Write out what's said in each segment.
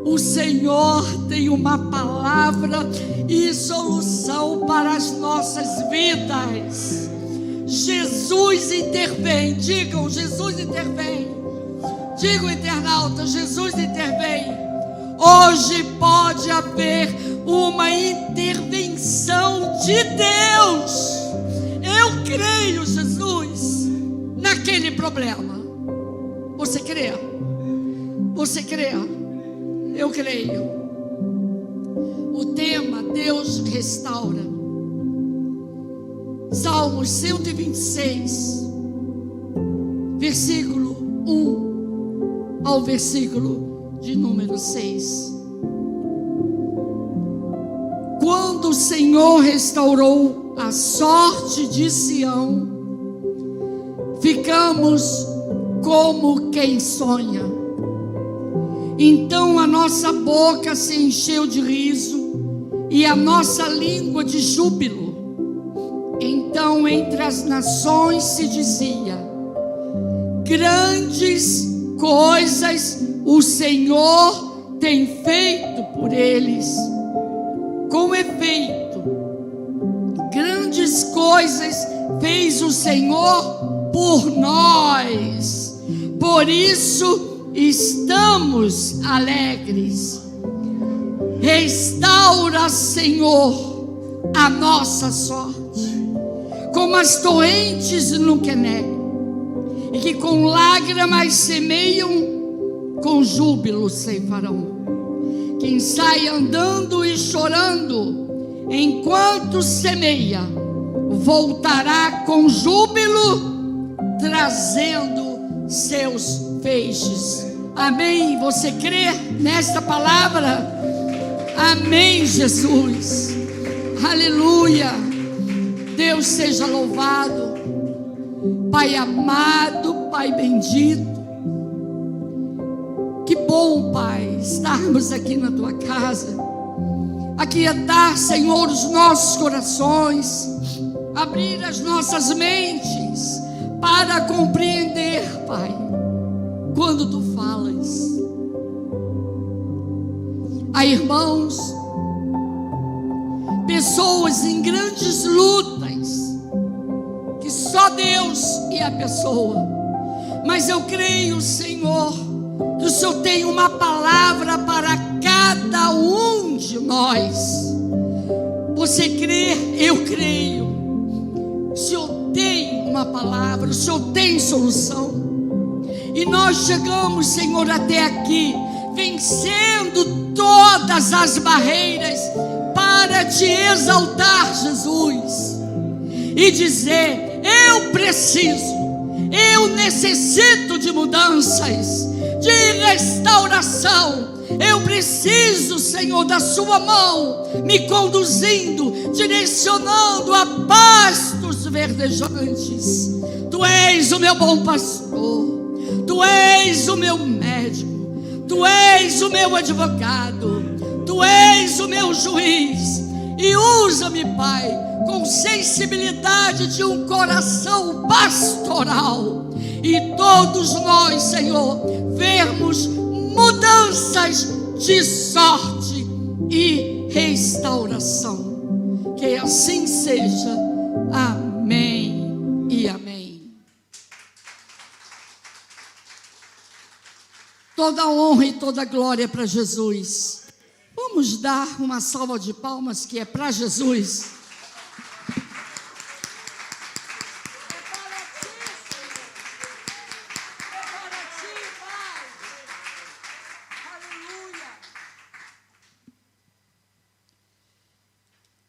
O Senhor tem uma palavra e solução para as nossas vidas. Jesus intervém. Digam, Jesus intervém. Digam, internauta, Jesus intervém. Hoje pode haver uma intervenção de Deus. Eu creio, Jesus, naquele problema. Você crê? Você crê? Eu creio. O tema, Deus restaura. Salmos 126, versículo 1 ao versículo de número 6. Quando o Senhor restaurou a sorte de Sião, ficamos como quem sonha. Então a nossa boca se encheu de riso e a nossa língua de júbilo. Então entre as nações se dizia: grandes coisas o Senhor tem feito por eles. Com efeito, grandes coisas fez o Senhor por nós. Por isso estamos alegres. Restaura, Senhor, a nossa sorte, como as torrentes no Quenedo, e que com lágrimas semeiam, com júbilo ceifarão. Quem sai andando e chorando, enquanto semeia, voltará com júbilo, trazendo seus feixes. Amém? Você crê nesta palavra? Amém, Jesus. Aleluia. Deus seja louvado. Pai amado, Pai bendito. Que bom, Pai, estarmos aqui na Tua casa. Aquietar, Senhor, os nossos corações. Abrir as nossas mentes para compreender, Pai, quando Tu falas. Há irmãos, pessoas em grandes lutas, que só Deus é a pessoa. Mas eu creio, Senhor, que o Senhor tem uma palavra para cada um de nós. Você crê? Eu creio. O Senhor tem uma palavra, o Senhor tem solução. E nós chegamos, Senhor, até aqui, vencendo todas as barreiras, para te exaltar, Jesus, e dizer: eu preciso, eu necessito de mudanças, de restauração. Eu preciso, Senhor, da sua mão, me conduzindo, direcionando a pastos verdejantes. Tu és o meu bom pastor, Tu és o meu médico, Tu és o meu advogado, Tu és o meu juiz. E usa-me, Pai, com sensibilidade de um coração pastoral, e todos nós, Senhor, vermos mudanças de sorte e restauração. Que assim seja. Amém e amém. Toda honra e toda glória para Jesus. Vamos dar uma salva de palmas, que é para Jesus.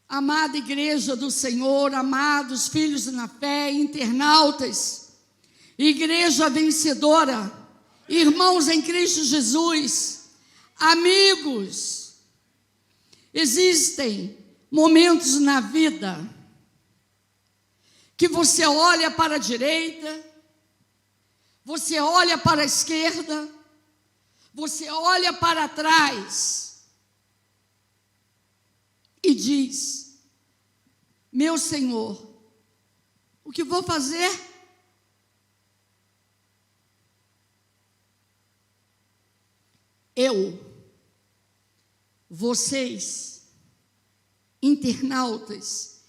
Amada igreja do Senhor, amados filhos na fé, internautas, igreja vencedora, irmãos em Cristo Jesus, amigos, existem momentos na vida que você olha para a direita, você olha para a esquerda, você olha para trás e diz: meu Senhor, o que vou fazer? Eu vocês, internautas,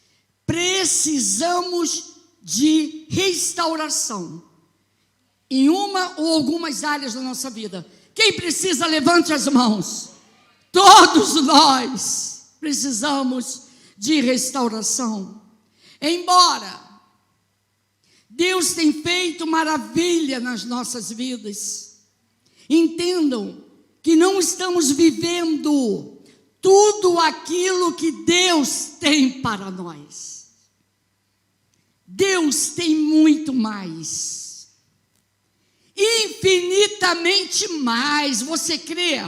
precisamos de restauração em uma ou algumas áreas da nossa vida. Quem precisa, levante as mãos. Todos nós precisamos de restauração. Embora Deus tenha feito maravilha nas nossas vidas, entendam que não estamos vivendo tudo aquilo que Deus tem para nós. Deus tem muito mais, infinitamente mais, você crê?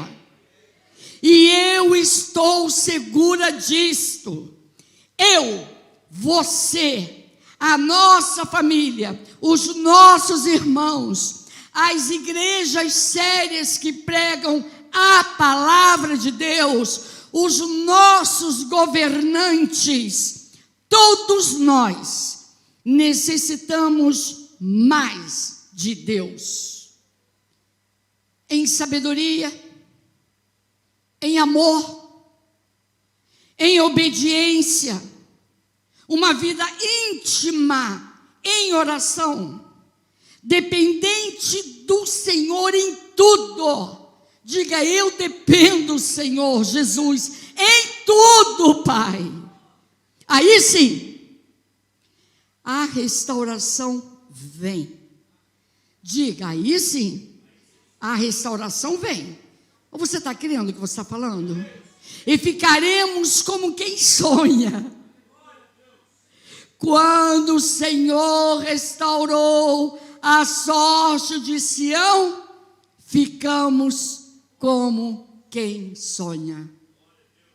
E eu estou segura disto. Eu, você, a nossa família, os nossos irmãos, as igrejas sérias que pregam a palavra de Deus, os nossos governantes, todos nós necessitamos mais de Deus, em sabedoria, em amor, em obediência, uma vida íntima, em oração, dependente do Senhor em tudo. Diga, eu dependo do Senhor Jesus em tudo, Pai. Aí sim, a restauração vem. Diga, aí sim, a restauração vem. Ou você está crendo o que você está falando? E ficaremos como quem sonha. Quando o Senhor restaurou a sorte de Sião, ficamos como quem sonha.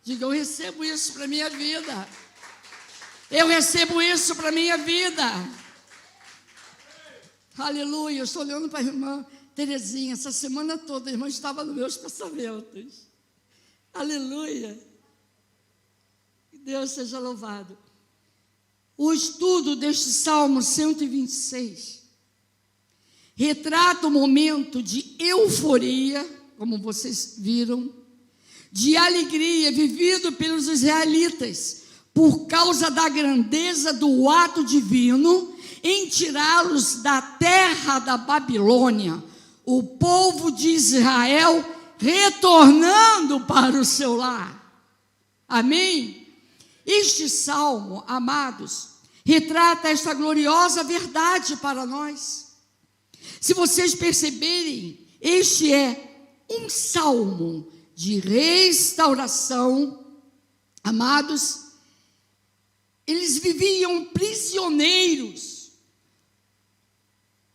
Diga, eu recebo isso para a minha vida. Eu recebo isso para a minha vida. Aleluia. Eu estou olhando para a irmã Terezinha. Essa semana toda a irmã estava nos meus pensamentos. Aleluia. Que Deus seja louvado. O estudo deste Salmo 126 retrata um momento de euforia, como vocês viram, de alegria vivido pelos israelitas, por causa da grandeza do ato divino em tirá-los da terra da Babilônia, o povo de Israel retornando para o seu lar. Amém? Este salmo, amados, retrata esta gloriosa verdade para nós. Se vocês perceberem, este é um salmo de restauração. Amados, eles viviam prisioneiros,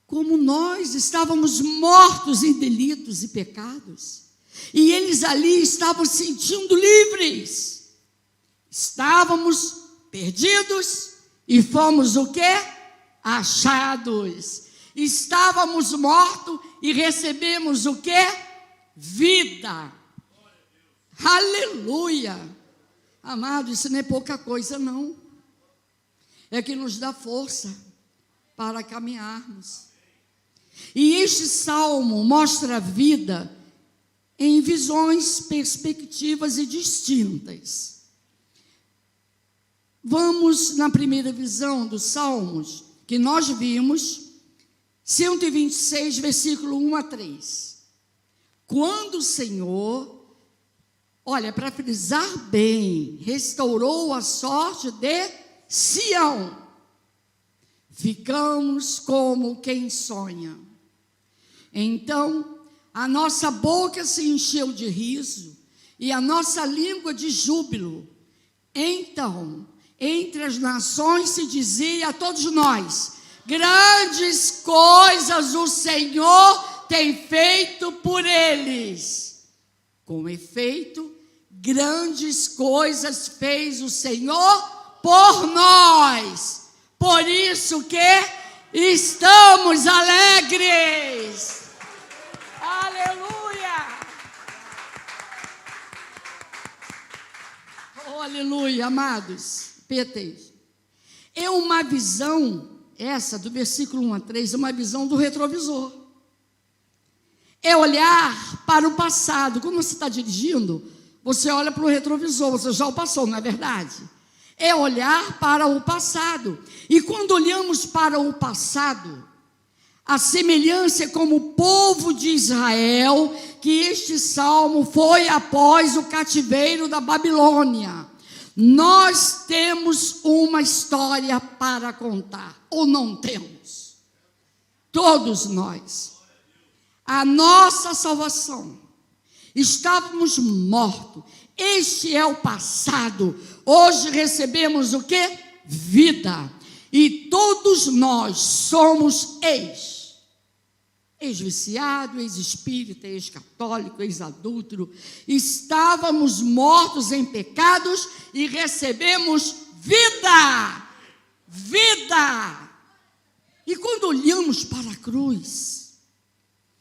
como nós estávamos mortos em delitos e pecados, e eles ali estavam se sentindo livres. Estávamos perdidos e fomos o quê? Achados. Estávamos mortos e recebemos o quê? Vida. Aleluia. Amado, isso não é pouca coisa, não. É que nos dá força para caminharmos. E este salmo mostra a vida em visões, perspectivas e distintas. Vamos na primeira visão dos salmos, que nós vimos, 126, versículo 1 a 3. Quando o Senhor, olha, para frisar bem, restaurou a sorte de Sião, ficamos como quem sonha. Então, a nossa boca se encheu de riso e a nossa língua de júbilo. Então, entre as nações se dizia a todos nós: grandes coisas o Senhor tem feito por eles. Com efeito, grandes coisas fez o Senhor por nós. Por isso que estamos alegres. Aleluia. Oh, aleluia, amados. É uma visão, essa do versículo 1 a 3, é uma visão do retrovisor. É olhar para o passado. Quando você está dirigindo, Você olha para o retrovisor, você já o passou, não é verdade? É olhar para o passado. E quando olhamos para o passado, a semelhança é como o povo de Israel, que este salmo foi após o cativeiro da Babilônia. Nós temos uma história para contar, ou não temos? Todos nós. A nossa salvação. Estávamos mortos. Este é o passado. Hoje recebemos o quê? Vida. E todos nós somos ex-viciado, ex-espírita, ex-católico, ex-adúltero. Estávamos mortos em pecados e recebemos vida. Vida. E quando olhamos para a cruz,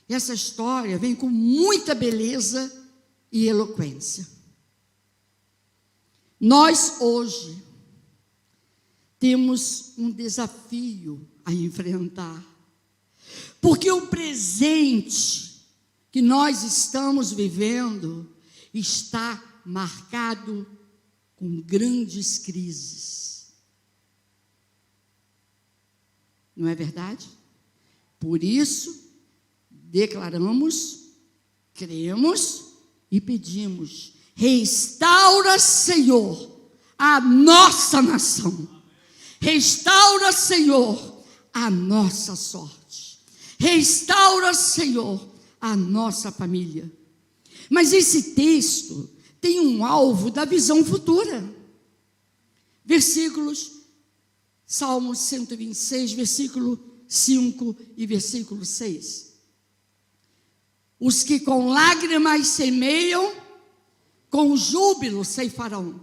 essa história vem com muita beleza e eloquência. Nós hoje temos um desafio a enfrentar, porque o presente que nós estamos vivendo está marcado com grandes crises. Não é verdade? Por isso, declaramos, cremos e pedimos: restaura, Senhor, a nossa nação. Restaura, Senhor, a nossa sorte. Restaura, Senhor, a nossa família. Mas esse texto tem um alvo da visão futura. Versículos, Salmo 126, versículo 5 e versículo 6. Os que com lágrimas semeiam, com júbilo ceifarão.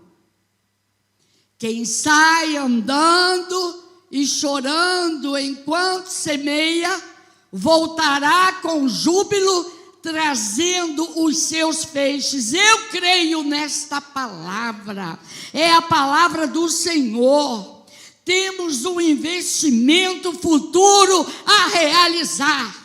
Quem sai andando e chorando enquanto semeia, voltará com júbilo, trazendo os seus feixes. Eu creio nesta palavra, é a palavra do Senhor. Temos um investimento futuro a realizar.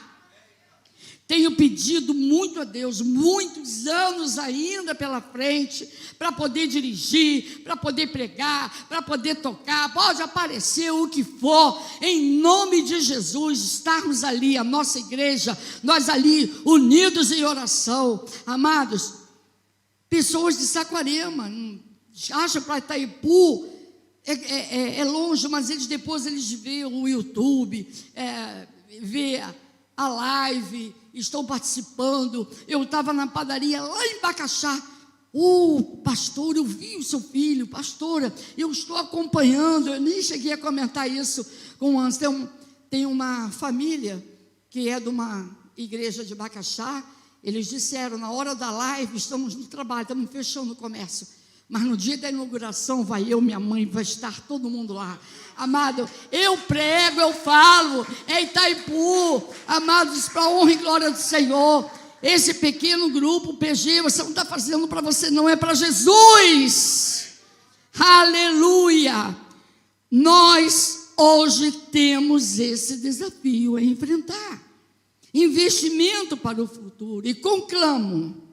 Tenho pedido muito a Deus, muitos anos ainda pela frente, para poder dirigir, para poder pregar, para poder tocar, pode aparecer o que for, em nome de Jesus, estarmos ali, a nossa igreja, nós ali, unidos em oração. Amados, pessoas de Saquarema, acham para Itaipu, é longe, mas depois eles veem o YouTube, vê a live, estão participando. Eu estava na padaria lá em Bacaxá. Pastor, eu vi o seu filho, pastora, eu estou acompanhando. Eu nem cheguei a comentar isso com o Anderson. Tem uma família que é de uma igreja de Bacaxá. Eles disseram: na hora da live, estamos no trabalho, estamos fechando o comércio, mas no dia da inauguração vai eu, minha mãe, vai estar todo mundo lá. Amado, eu prego, eu falo, é Itaipu, amados, para a honra e glória do Senhor. Esse pequeno grupo, PG, você não está fazendo para você, não, é para Jesus. Aleluia. Nós hoje temos esse desafio a enfrentar. Investimento para o futuro. E conclamo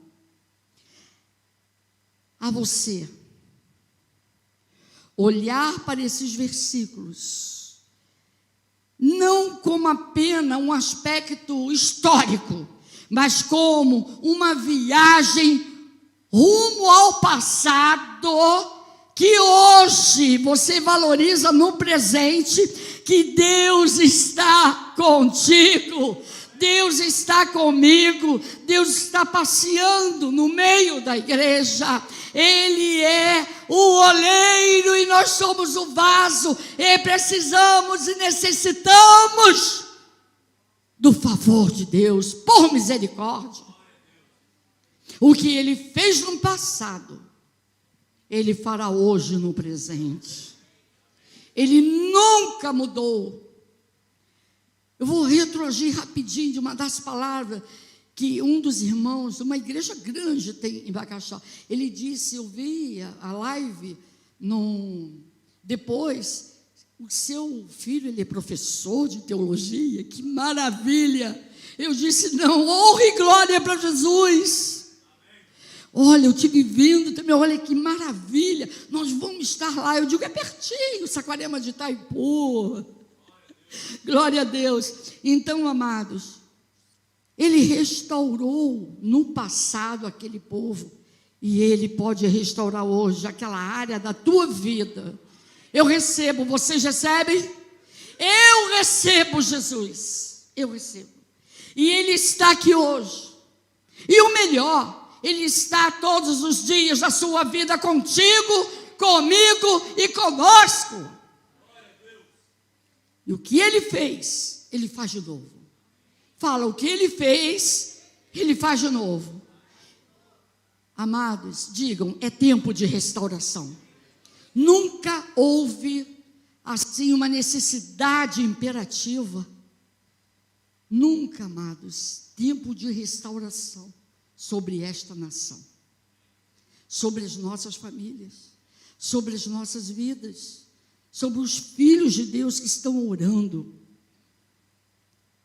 a você olhar para esses versículos não como apenas um aspecto histórico, mas como uma viagem rumo ao passado, que hoje você valoriza no presente, que Deus está contigo, Deus está comigo, Deus está passeando no meio da igreja. Ele é o oleiro e nós somos o vaso, e precisamos e necessitamos do favor de Deus, por misericórdia. O que Ele fez no passado, Ele fará hoje no presente. Ele nunca mudou. Eu vou retroagir rapidinho de uma das palavras que um dos irmãos, uma igreja grande tem em Bacaxá, ele disse: eu vi a live, depois, o seu filho, ele é professor de teologia, que maravilha. Eu disse: não, honra e glória para Jesus. Olha, eu estive vendo também, olha que maravilha, nós vamos estar lá. Eu digo, é pertinho, Saquarema de Itaipu. Glória a Deus. Então, amados, Ele restaurou no passado aquele povo, e Ele pode restaurar hoje aquela área da tua vida. Eu recebo, vocês recebem? Eu recebo Jesus, eu recebo. E Ele está aqui hoje. E o melhor, Ele está todos os dias da sua vida contigo, comigo e conosco. E o que Ele fez, Ele faz de novo. Fala, o que Ele fez, Ele faz de novo. Amados, digam, é tempo de restauração. Nunca houve assim uma necessidade imperativa. Nunca, amados, tempo de restauração sobre esta nação, sobre as nossas famílias, sobre as nossas vidas, sobre os filhos de Deus que estão orando.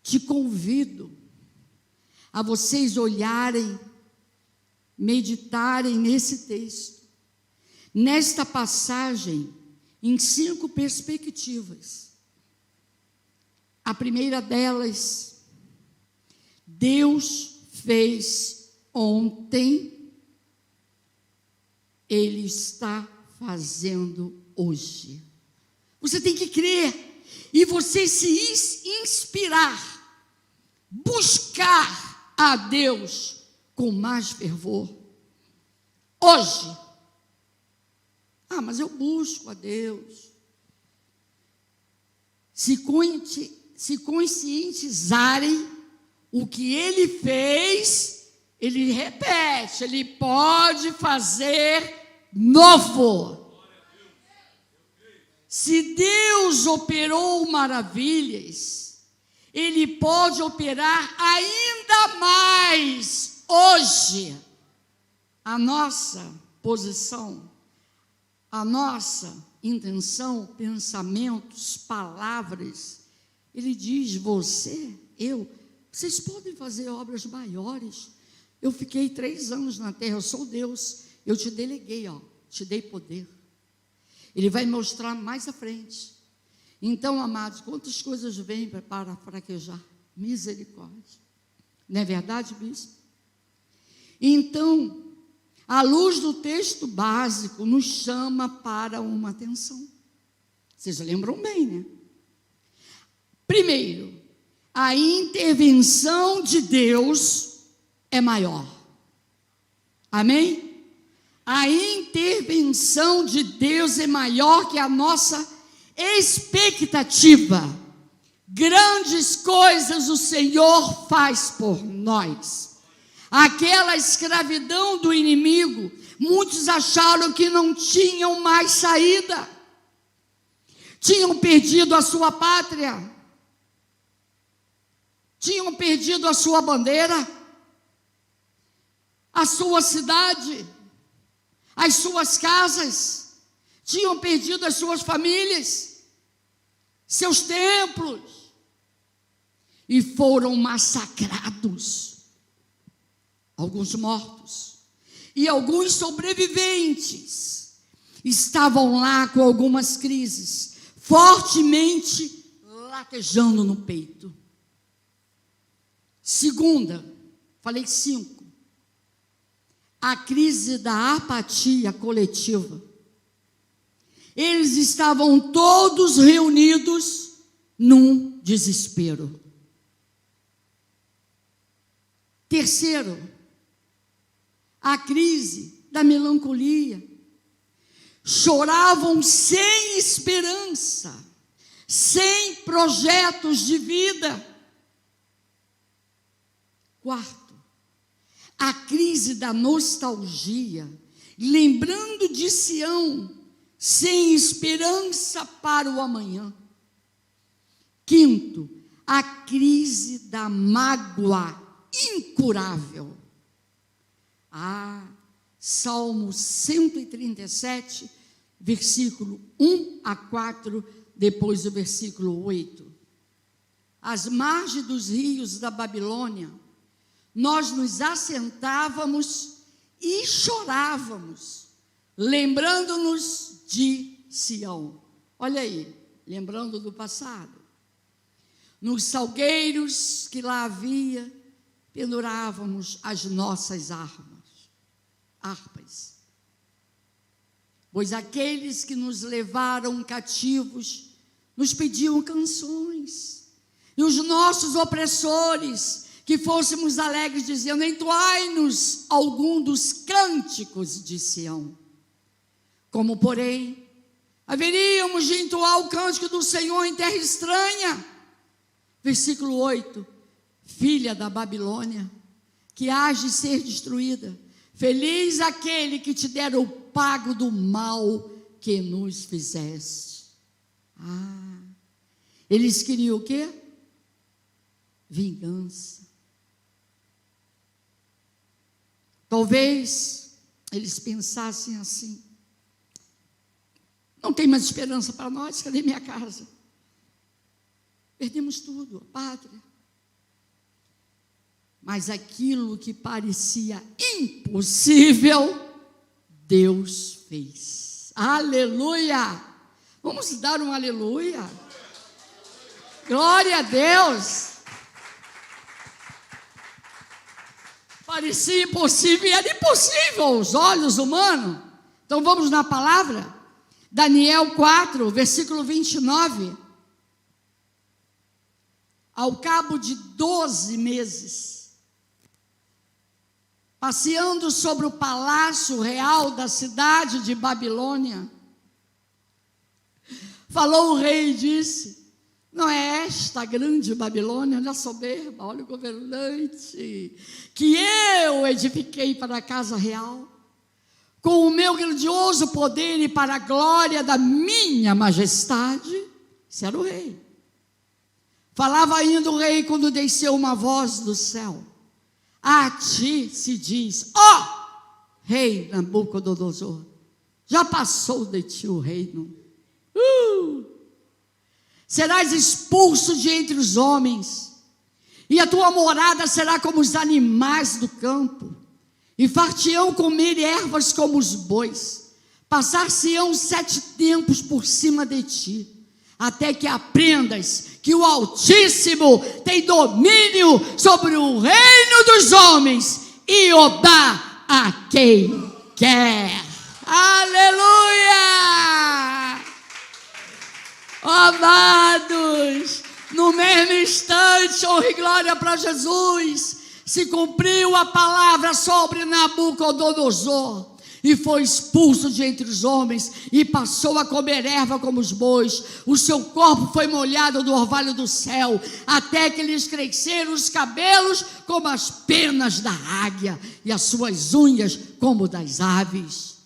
Te convido a vocês olharem, meditarem nesse texto, nesta passagem, em 5 perspectivas. A primeira delas, Deus fez ontem, Ele está fazendo hoje. Você tem que crer, e você se inspirar, buscar a Deus com mais fervor. Hoje, mas eu busco a Deus. Se conscientizarem o que Ele fez, Ele repete, Ele pode fazer novo. Se Deus operou maravilhas, Ele pode operar ainda mais hoje. A nossa posição, a nossa intenção, pensamentos, palavras, Ele diz, vocês podem fazer obras maiores. Eu fiquei 3 anos na terra, eu sou Deus, eu te deleguei, te dei poder. Ele vai mostrar mais à frente. Então, amados, quantas coisas vêm para fraquejar? Misericórdia. Não é verdade, bispo? Então, à luz do texto básico, nos chama para uma atenção. Vocês lembram bem, né? Primeiro, a intervenção de Deus é maior. Amém? A intervenção de Deus é maior que a nossa expectativa. Grandes coisas o Senhor faz por nós. Aquela escravidão do inimigo, muitos acharam que não tinham mais saída. Tinham perdido a sua pátria. Tinham perdido a sua bandeira, a sua cidade, as suas casas, tinham perdido as suas famílias, seus templos, e foram massacrados. Alguns mortos, e alguns sobreviventes estavam lá com algumas crises, fortemente latejando no peito. Segunda, falei 5, a crise da apatia coletiva. Eles estavam todos reunidos num desespero. Terceiro, a crise da melancolia. Choravam sem esperança, sem projetos de vida. Quarto, a crise da nostalgia, lembrando de Sião, sem esperança para o amanhã. Quinto, a crise da mágoa incurável. Salmo 137, versículo 1 a 4, depois do versículo 8. Às margens dos rios da Babilônia, nós nos assentávamos e chorávamos, lembrando-nos de Sião. Olha aí, lembrando do passado. Nos salgueiros que lá havia, pendurávamos as nossas harpas. Pois aqueles que nos levaram cativos nos pediam canções, e os nossos opressores que fôssemos alegres, dizendo: entoai-nos algum dos cânticos de Sião. Como, porém, haveríamos de entoar o cântico do Senhor em terra estranha? Versículo 8: filha da Babilônia, que hás de ser destruída, feliz aquele que te der o pago do mal que nos fizeste. Eles queriam o quê? Vingança. Talvez eles pensassem assim: não tem mais esperança para nós, cadê minha casa? Perdemos tudo, a pátria. Mas aquilo que parecia impossível, Deus fez. Aleluia! Vamos dar um aleluia? Glória a Deus! Parecia impossível e era impossível aos olhos humanos. Então vamos na palavra. Daniel 4, versículo 29. Ao cabo de 12 meses, passeando sobre o palácio real da cidade de Babilônia, falou o rei e disse: não é esta a grande Babilônia, olha a soberba, olha o governante, que eu edifiquei para a casa real, com o meu grandioso poder e para a glória da minha majestade? Esse era o rei. Falava ainda o rei quando desceu uma voz do céu: a ti se diz, rei Nabucodonosor, já passou de ti o reino. Serás expulso de entre os homens, e a tua morada será como os animais do campo, e far-te-ão comer ervas como os bois, passar-se-ão 7 tempos por cima de ti, até que aprendas que o Altíssimo tem domínio sobre o reino dos homens e o dá a quem quer. Aleluia! Amados, no mesmo instante, honra e glória para Jesus, se cumpriu a palavra sobre Nabucodonosor, e foi expulso de entre os homens, e passou a comer erva como os bois. O seu corpo foi molhado do orvalho do céu, até que lhes cresceram os cabelos como as penas da águia, e as suas unhas como das aves.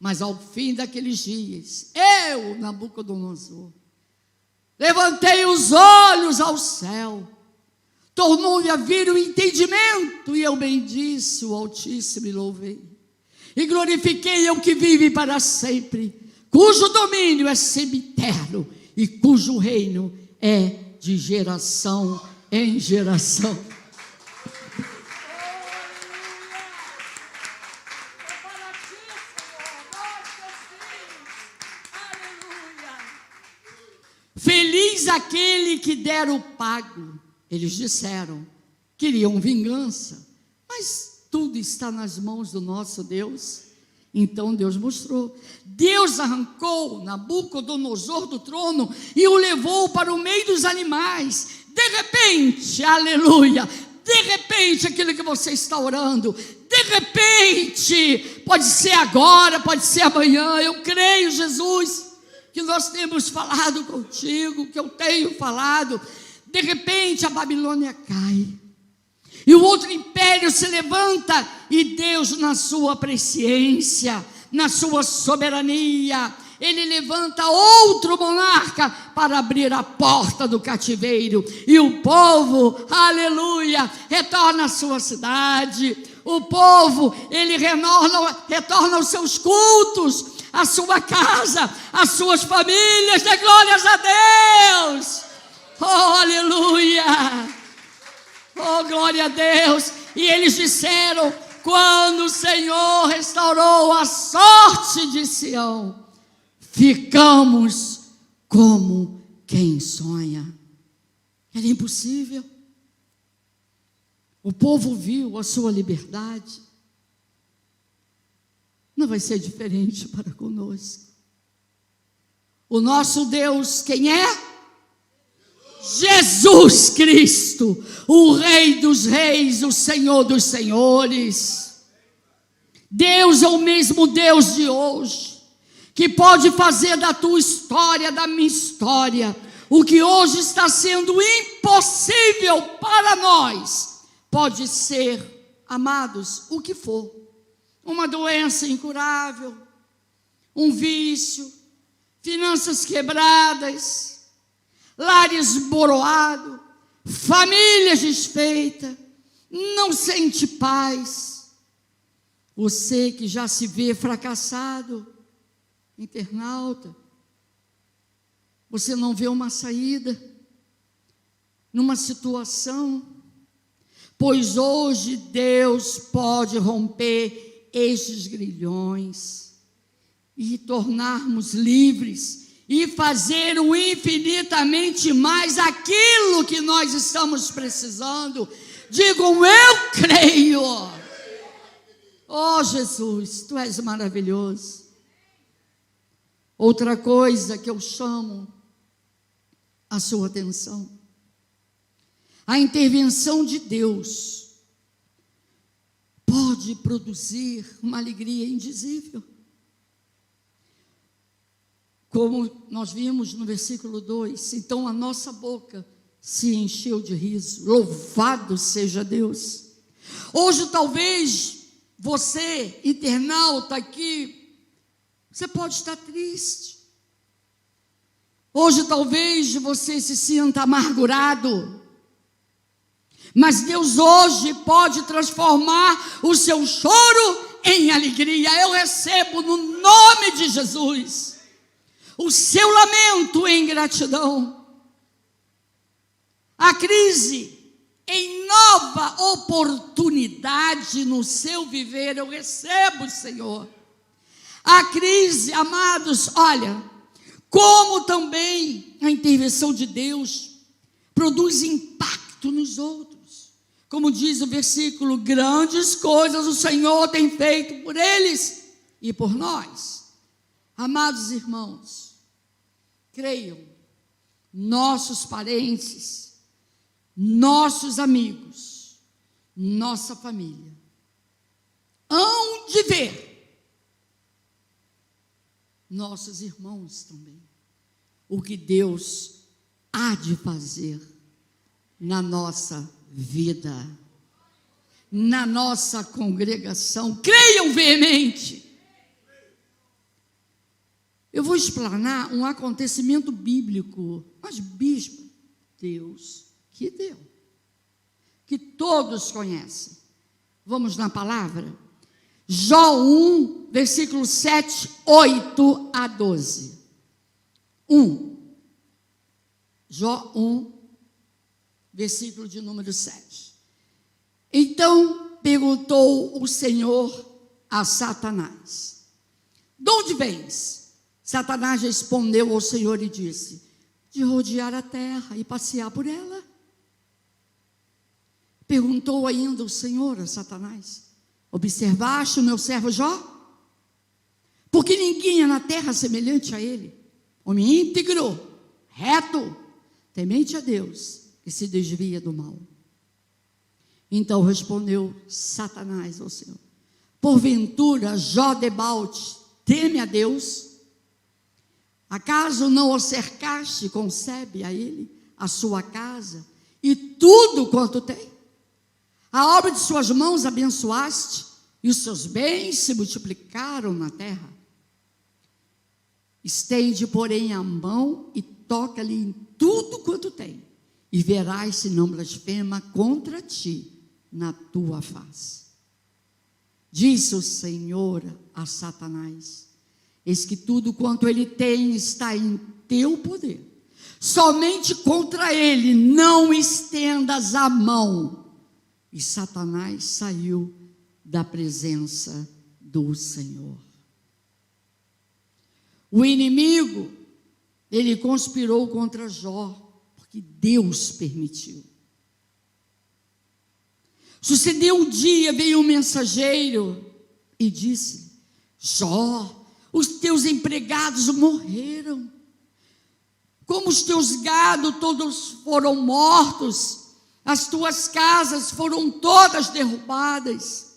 Mas ao fim daqueles dias, eu, Nabucodonosor, levantei os olhos ao céu, tornou-me a vir o entendimento, e eu bendisse o Altíssimo e louvei. E glorifiquei o que vive para sempre, cujo domínio é sempiterno e cujo reino é de geração em geração. Feliz aquele que der o pago. Eles disseram, queriam vingança, mas tudo está nas mãos do nosso Deus. Então Deus mostrou. Deus arrancou Nabucodonosor do trono e o levou para o meio dos animais. De repente, aleluia, de repente aquilo que você está orando, de repente, pode ser agora, pode ser amanhã, eu creio, Jesus, que nós temos falado contigo, que eu tenho falado. De repente a Babilônia cai, e o outro império se levanta, e Deus, na sua presciência, na sua soberania, Ele levanta outro monarca para abrir a porta do cativeiro, e o povo, aleluia, retorna à sua cidade. O povo, ele retorna aos seus cultos, à sua casa, às suas famílias. Dê glórias a Deus. Oh, aleluia. Oh, glória a Deus. E eles disseram: quando o Senhor restaurou a sorte de Sião, ficamos como quem sonha. Era impossível. O povo viu a sua liberdade. Não vai ser diferente para conosco. O nosso Deus, quem é? Jesus Cristo, o Rei dos Reis, o Senhor dos Senhores. Deus é o mesmo Deus de hoje, que pode fazer da tua história, da minha história, o que hoje está sendo impossível para nós, pode ser, amados, o que for. Uma doença incurável, um vício, finanças quebradas, lares esboroados, famílias desfeitas, não sente paz. Você que já se vê fracassado, internauta, você não vê uma saída numa situação, pois hoje Deus pode romper estes grilhões e tornarmos livres e fazer o infinitamente mais aquilo que nós estamos precisando. Digam, eu creio. Oh Jesus, Tu és maravilhoso. Outra coisa que eu chamo a sua atenção, a intervenção de Deus pode produzir uma alegria indizível. Como nós vimos no versículo 2, então a nossa boca se encheu de riso. Louvado seja Deus. Hoje talvez você, internauta aqui, você pode estar triste. Hoje talvez você se sinta amargurado. Mas Deus hoje pode transformar o seu choro em alegria. Eu recebo no nome de Jesus o seu lamento em gratidão. A crise em nova oportunidade no seu viver. Eu recebo, Senhor. A crise, amados, olha, como também a intervenção de Deus produz impacto nos outros. Como diz o versículo, grandes coisas o Senhor tem feito por eles e por nós. Amados irmãos, creiam, nossos parentes, nossos amigos, nossa família, hão de ver, nossos irmãos também, o que Deus há de fazer na nossa vida, na nossa congregação. Creiam veemente. Eu vou explanar um acontecimento bíblico, mas bispo, Deus que deu, que todos conhecem. Vamos na palavra? Jó 1, versículo 7, 8 a 12. 1. Jó 1, versículo de número 7. Então perguntou o Senhor a Satanás: de onde vens? Satanás respondeu ao Senhor e disse: de rodear a terra e passear por ela. Perguntou ainda o Senhor a Satanás: observaste o meu servo Jó? Porque ninguém é na terra semelhante a ele, homem íntegro, reto, temente a Deus, que se desvia do mal. Então respondeu Satanás ao Senhor: porventura Jó debalte teme a Deus? Acaso não o cercaste, concebe a ele, a sua casa e tudo quanto tem? A obra de suas mãos abençoaste e os seus bens se multiplicaram na terra. Estende, porém, a mão e toca-lhe em tudo quanto tem, e verás se não blasfema contra ti na tua face. Disse o Senhor a Satanás: eis que tudo quanto ele tem está em teu poder, somente contra ele não estendas a mão. E Satanás saiu da presença do Senhor. O inimigo, ele conspirou contra Jó, porque Deus permitiu. Sucedeu um dia, veio um mensageiro e disse: Jó, os teus empregados morreram, como os teus gado todos foram mortos, as tuas casas foram todas derrubadas.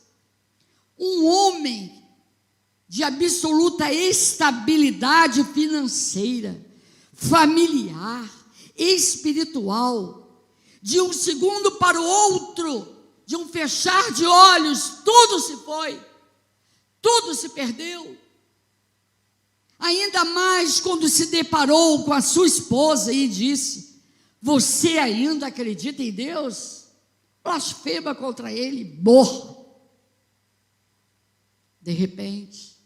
Um homem de absoluta estabilidade financeira, familiar, espiritual, de um segundo para o outro, de um fechar de olhos, tudo se foi, tudo se perdeu. Ainda mais quando se deparou com a sua esposa e disse: você ainda acredita em Deus? Blasfema contra ele, morra. De repente,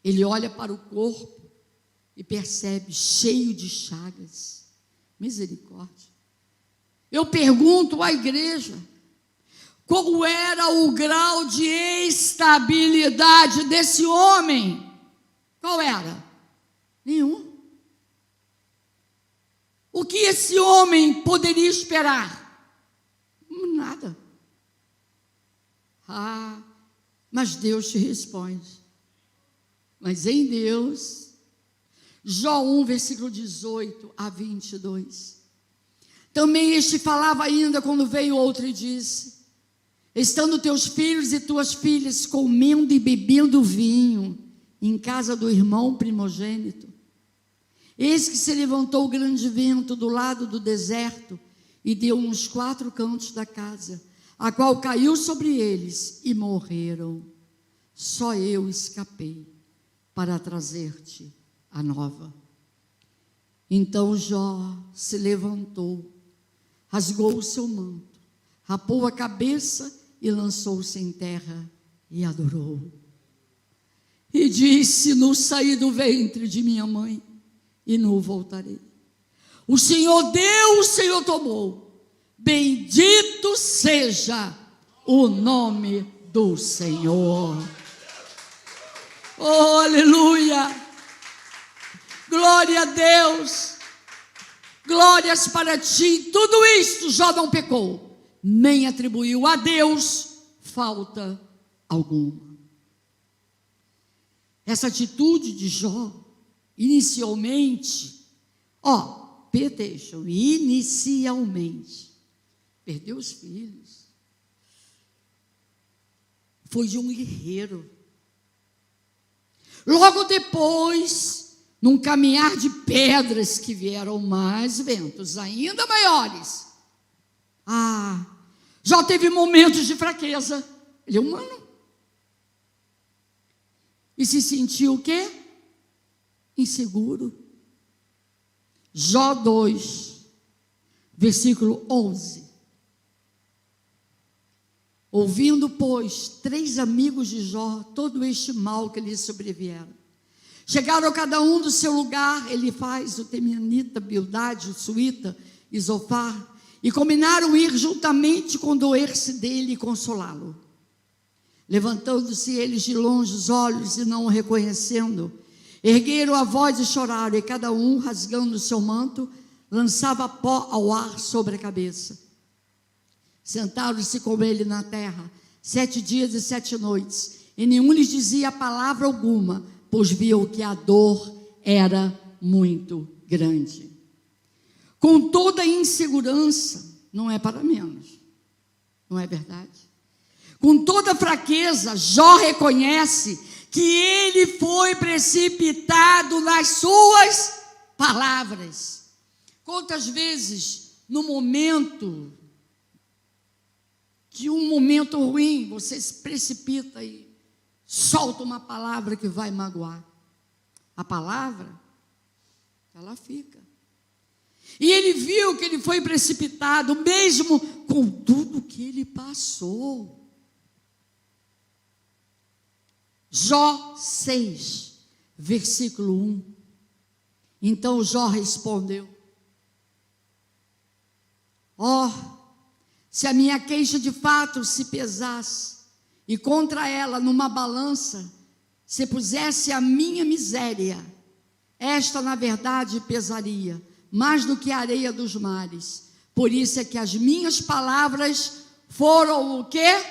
ele olha para o corpo e percebe cheio de chagas. Misericórdia. Eu pergunto à igreja, qual era o grau de estabilidade desse homem? Qual era? Nenhum. O que esse homem poderia esperar? Nada. Mas Deus te responde. Mas em Deus, Jó 1, versículo 18 a 22. Também este falava ainda quando veio outro e disse: estando teus filhos e tuas filhas comendo e bebendo vinho em casa do irmão primogênito, eis que se levantou grande vento do lado do deserto e deu uns 4 cantos da casa, a qual caiu sobre eles e morreram. Só eu escapei para trazer-te a nova. Então Jó se levantou, rasgou o seu manto, rapou a cabeça e lançou-se em terra e adorou. E disse: não saí do ventre de minha mãe e não voltarei. O Senhor deu, o Senhor tomou. Bendito seja o nome do Senhor. Oh, aleluia! Glória a Deus! Glórias para ti. Tudo isto Jó não pecou, nem atribuiu a Deus falta alguma. Essa atitude de Jó, inicialmente, perdeu os filhos, foi de um guerreiro. Logo depois, num caminhar de pedras que vieram mais ventos ainda maiores, Jó teve momentos de fraqueza. Ele é humano. E se sentiu o quê? Inseguro. Jó 2, versículo 11. Ouvindo, pois, 3 amigos de Jó todo este mal que lhe sobrevieram, chegaram cada um do seu lugar, Elifaz, o temanita, Bildade, o suíta e Zofar, e combinaram ir juntamente condoer-se dele e consolá-lo. Levantando-se eles de longe os olhos e não o reconhecendo, ergueram a voz e choraram, e cada um, rasgando o seu manto, lançava pó ao ar sobre a cabeça. Sentaram-se com ele na terra 7 dias e 7 noites, e nenhum lhes dizia palavra alguma, pois viam que a dor era muito grande. Com toda a insegurança, não é para menos, não é verdade? Com toda fraqueza, Jó reconhece que ele foi precipitado nas suas palavras. Quantas vezes, no momento de um momento ruim, você se precipita e solta uma palavra que vai magoar. A palavra, ela fica. E ele viu que ele foi precipitado, mesmo com tudo que ele passou. Jó 6, versículo 1. Então Jó respondeu: se a minha queixa de fato se pesasse, e contra ela, numa balança, se pusesse a minha miséria, esta, na verdade, pesaria mais do que a areia dos mares. Por isso é que as minhas palavras foram o quê?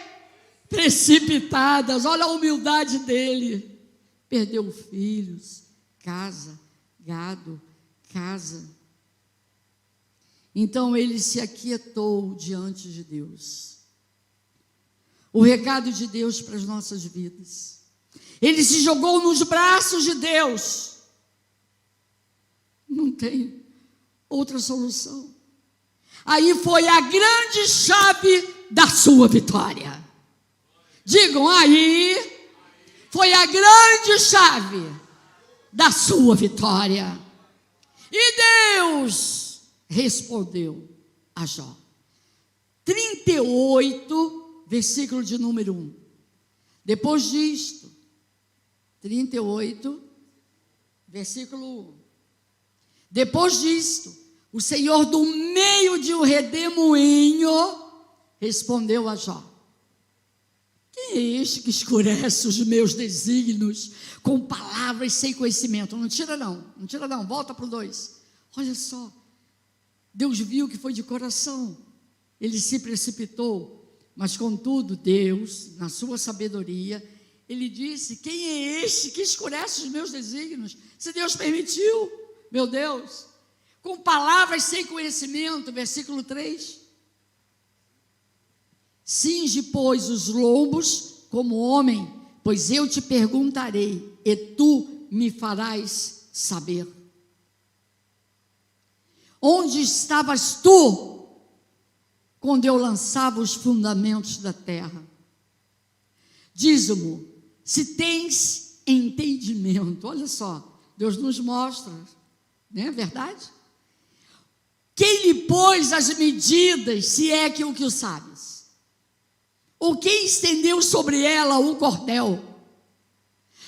Precipitadas. Olha a humildade dele. Perdeu filhos, casa, gado, casa. Então ele se aquietou diante de Deus. O recado de Deus para as nossas vidas. Ele se jogou nos braços de Deus. Não tem outra solução. Aí foi a grande chave da sua vitória. Digam, aí foi a grande chave da sua vitória. E Deus respondeu a Jó. 38, versículo de número 1. Depois disto, 38, versículo 1. Depois disto, o Senhor, do meio de um redemoinho, respondeu a Jó: quem é este que escurece os meus desígnios com palavras sem conhecimento? Não tira não, volta para o 2. Olha só, Deus viu que foi de coração, ele se precipitou, mas contudo Deus, na sua sabedoria, ele disse: quem é este que escurece os meus desígnios? Se Deus permitiu, meu Deus, com palavras sem conhecimento, versículo 3. Cinge, pois, os lombos como homem, pois eu te perguntarei, e tu me farás saber. Onde estavas tu, quando eu lançava os fundamentos da terra? Diz-mo, se tens entendimento. Olha só, Deus nos mostra, não é verdade? Quem lhe pôs as medidas, se é que o sabes? Ou quem estendeu sobre ela o cordel?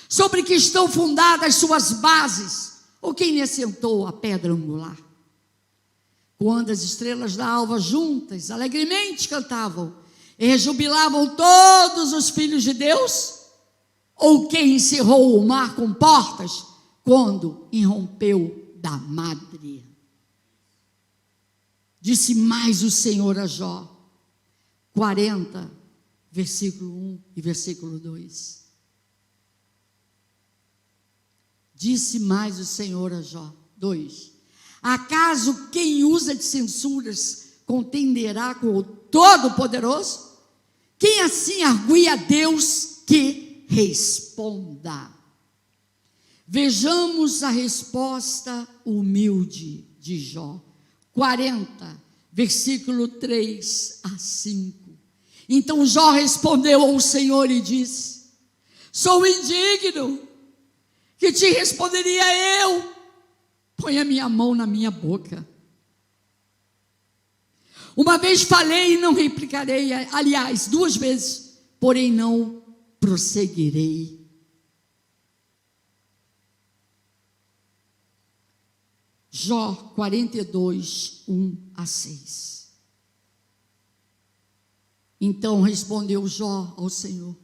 Sobre que estão fundadas suas bases? Ou quem lhe assentou a pedra angular? Quando as estrelas da alva juntas, alegremente cantavam, e rejubilavam todos os filhos de Deus? Ou quem encerrou o mar com portas, quando irrompeu da madre? Disse mais o Senhor a Jó, 40, versículo 1 e versículo 2. Disse mais o Senhor a Jó, 2. Acaso quem usa de censuras contenderá com o Todo-Poderoso? Quem assim argui a Deus que responda? Vejamos a resposta humilde de Jó. 40, versículo 3 a 5. Então Jó respondeu ao Senhor e disse: sou indigno, que te responderia eu? Põe a minha mão na minha boca. Uma vez falei e não replicarei, aliás, 2 vezes, porém não prosseguirei. Jó 42, 1 a 6. Então respondeu Jó ao Senhor: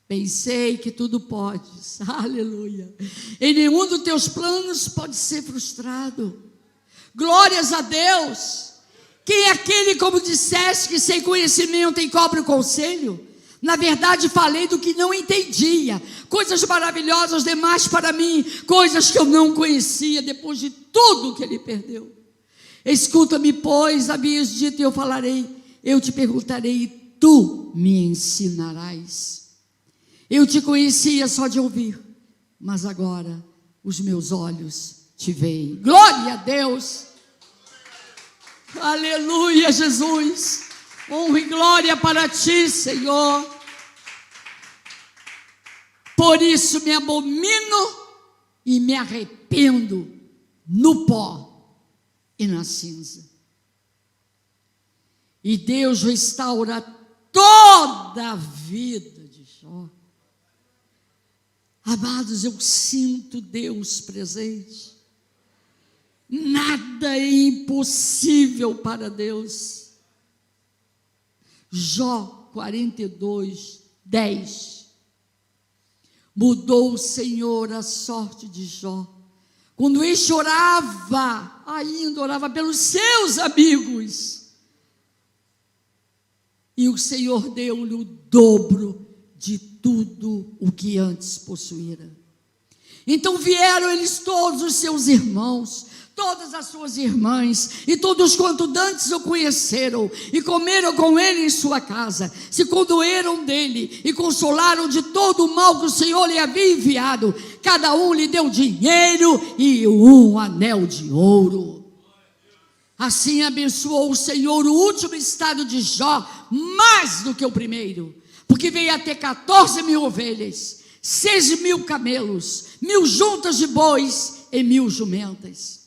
pensei que tudo podes, aleluia, em nenhum dos teus planos pode ser frustrado. Glórias a Deus. Quem é aquele, como disseste, que sem conhecimento encobre o conselho? Na verdade falei do que não entendia, coisas maravilhosas demais para mim, coisas que eu não conhecia, depois de tudo que ele perdeu. Escuta-me, pois, havias dito, e eu falarei, eu te perguntarei, e tu me ensinarás. Eu te conhecia só de ouvir, mas agora os meus olhos te veem. Glória a Deus. Aleluia, Jesus. Honra e glória para ti, Senhor. Por isso me abomino e me arrependo no pó e na cinza. E Deus restaura toda a vida de Jó. Amados, eu sinto Deus presente. Nada é impossível para Deus. Jó 42, 10. Mudou o Senhor a sorte de Jó, quando este orava, ainda orava pelos seus amigos, e o Senhor deu-lhe o dobro de tudo o que antes possuíra. Então vieram eles todos os seus irmãos, todas as suas irmãs, e todos quanto dantes o conheceram, e comeram com ele em sua casa, se condoeram dele, e consolaram de todo o mal que o Senhor lhe havia enviado. Cada um lhe deu dinheiro e um anel de ouro. Assim abençoou o Senhor o último estado de Jó, mais do que o primeiro, porque veio a ter 14.000 ovelhas, 6.000 camelos, 1.000 juntas de bois e 1.000 jumentas.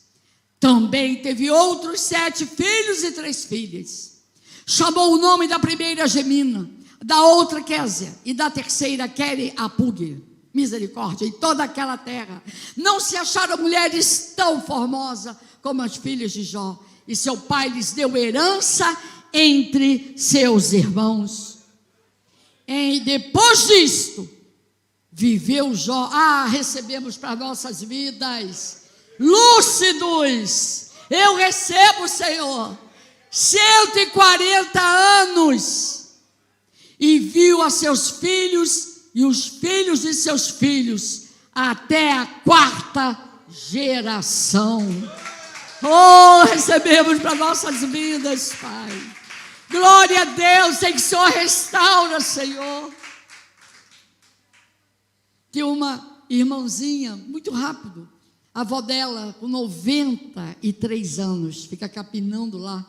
Também teve outros 7 filhos e 3 filhas. Chamou o nome da primeira Gemina, da outra Késia, e da terceira Quere Apugue. Misericórdia, em toda aquela terra não se acharam mulheres tão formosas como as filhas de Jó, e seu pai lhes deu herança entre seus irmãos. E depois disto, viveu Jó. Recebemos para nossas vidas lúcidos. Eu recebo, Senhor, 140 anos, e viu a seus filhos e os filhos de seus filhos até a 4ª geração. Recebemos para nossas vidas, Pai. Glória a Deus, tem que o Senhor restaura, Senhor. Tem uma irmãzinha, muito rápido, a avó dela, com 93 anos, fica capinando lá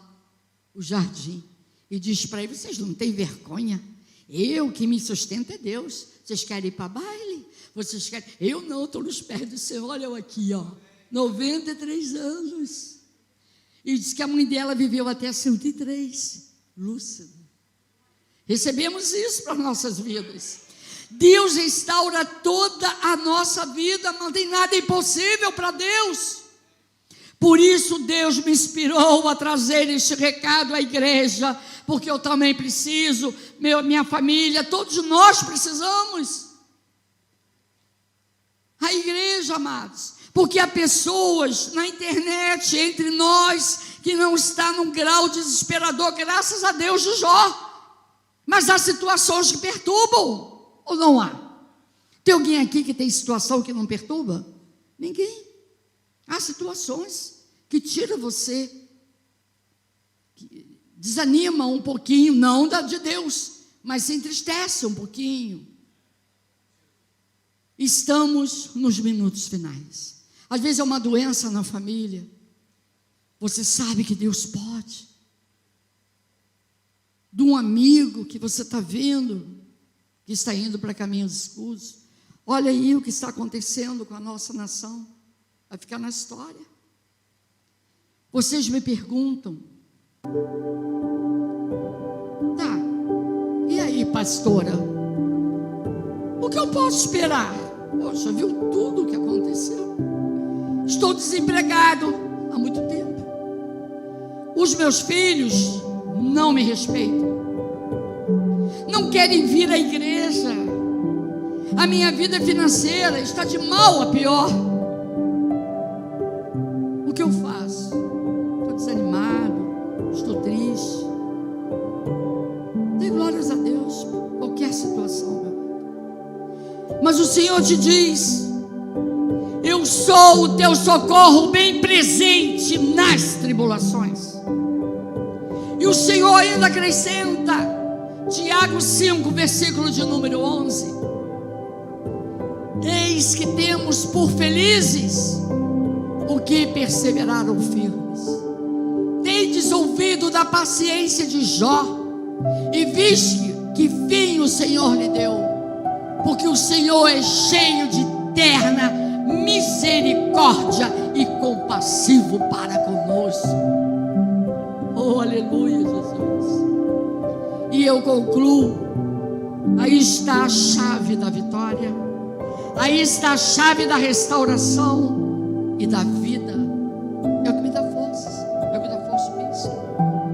o jardim, e diz para ele: vocês não têm vergonha? Eu, que me sustento é Deus. Vocês querem ir para baile? Vocês querem? Eu não, estou nos pés do Senhor. Olha eu aqui, 93 anos. E diz que a mãe dela viveu até 103, lúcida. Recebemos isso para nossas vidas. Deus restaura toda a nossa vida, não tem nada impossível para Deus. Por isso Deus me inspirou a trazer este recado à igreja, porque eu também preciso, minha família, todos nós precisamos. A igreja, amados, porque há pessoas na internet, entre nós, que não está num grau desesperador, graças a Deus, de Jó. Mas há situações que perturbam, ou não há? Tem alguém aqui que tem situação que não perturba? Ninguém. Há situações que tiram você, que desanima um pouquinho, não da de Deus, mas se entristece um pouquinho. Estamos nos minutos finais. Às vezes é uma doença na família. Você sabe que Deus pode. De um amigo que você está vendo, que está indo para caminhos escuros. Olha aí o que está acontecendo com a nossa nação. Vai ficar na história. Vocês me perguntam: tá, e aí, pastora? O que eu posso esperar? Poxa, viu tudo o que aconteceu. Estou desempregado há muito tempo. Os meus filhos não me respeitam. Não querem vir à igreja. A minha vida financeira está de mal a pior. O que eu faço? Estou desanimado, estou triste. Dê glórias a Deus por qualquer situação, meu Deus. Mas o Senhor te diz: eu sou o teu socorro bem presente nas tribulações. E o Senhor ainda acrescenta, Tiago 5, versículo de número 11: eis que temos por felizes o que perseveraram firmes. Tendes ouvido da paciência de Jó, e viste que fim o Senhor lhe deu, porque o Senhor é cheio de terna misericórdia e compassivo para conosco. Oh, aleluia, Jesus. E eu concluo: aí está a chave da vitória, aí está a chave da restauração e da vida. É o que me dá forças, é o que dá força ao bispo,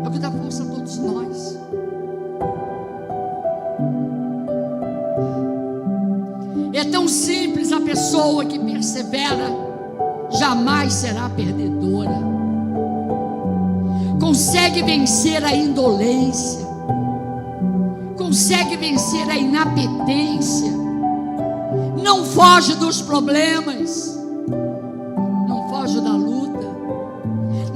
é o que dá força a todos nós. tão simples: a pessoa que persevera jamais será perdedora. Consegue vencer a indolência, consegue vencer a inapetência, não foge dos problemas, não foge da luta,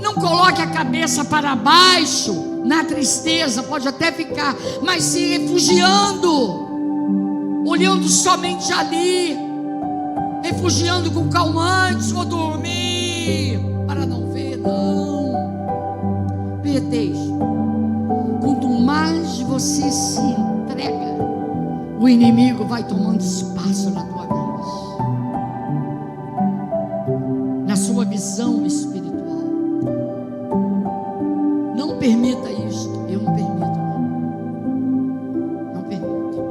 não coloque a cabeça para baixo na tristeza, pode até ficar, mas se refugiando, olhando somente ali, refugiando com calmantes: vou dormir para não ver. Não, Pedro, quanto mais você se entrega, o inimigo vai tomando espaço na tua mente, na sua visão espiritual. Não permita isto. Eu não permito, não permito.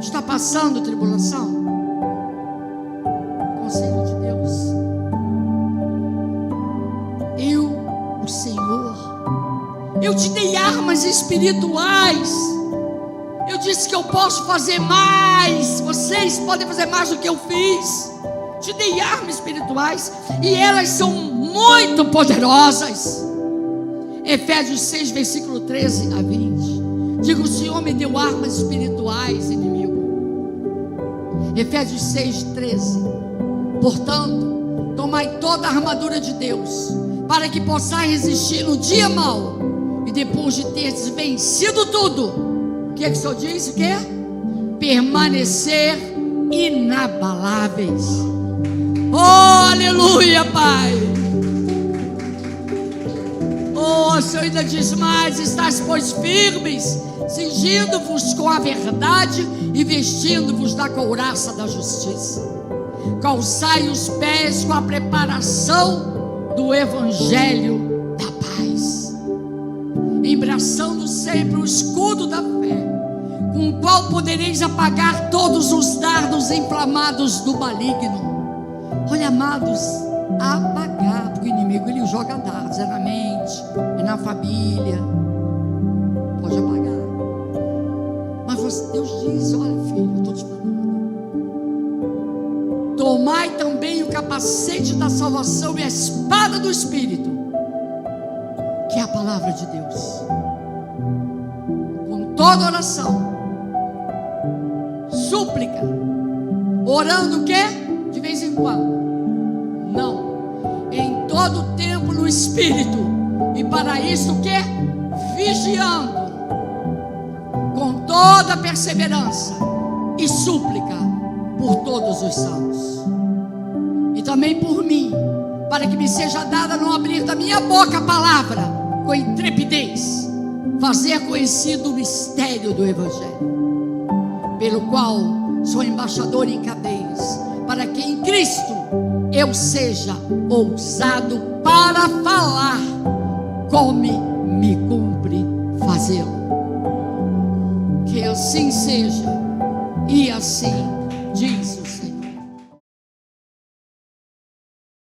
Está passando tribulação? Conselho de Deus: o Senhor, eu te dei armas espirituais. Eu disse que eu posso fazer mais. Vocês podem fazer mais do que eu fiz. Te dei armas espirituais e elas são muito poderosas. Efésios 6, versículo 13 a 20. Diga: o Senhor me deu armas espirituais, inimigo. Efésios 6, 13. Portanto, tomai toda a armadura de Deus, para que possais resistir no dia mau, e depois de teres vencido tudo, o que é que o Senhor diz? O que é? Permanecer inabaláveis. Oh, aleluia, Pai. Oh, o Senhor ainda diz mais: estáis, pois, firmes, cingindo-vos com a verdade e vestindo-vos da couraça da justiça. Calçai os pés com a preparação do evangelho da paz, embraçando sempre o escudo da fé, com o qual podereis apagar todos os dardos inflamados do maligno. Olha, amados, apagar, porque o inimigo ele joga dardos, é na mente, é na família, pode apagar. Mas Deus diz: olha, filho, eu estou te falando, tomai também o capacete da salvação e a espada do Espírito, que é a palavra de Deus, com toda oração, súplica, orando o quê? De vez em quando? Não, em todo tempo no Espírito, e para isso o quê? Vigiando, com toda perseverança e súplica por todos os santos, e também por mim, para que me seja dada não abrir da minha boca a palavra com intrepidez, fazer conhecido o mistério do Evangelho, pelo qual sou embaixador em cadeias, para que em Cristo eu seja ousado para falar, como me cumpre fazê-lo. Que assim seja, e assim diz o Senhor.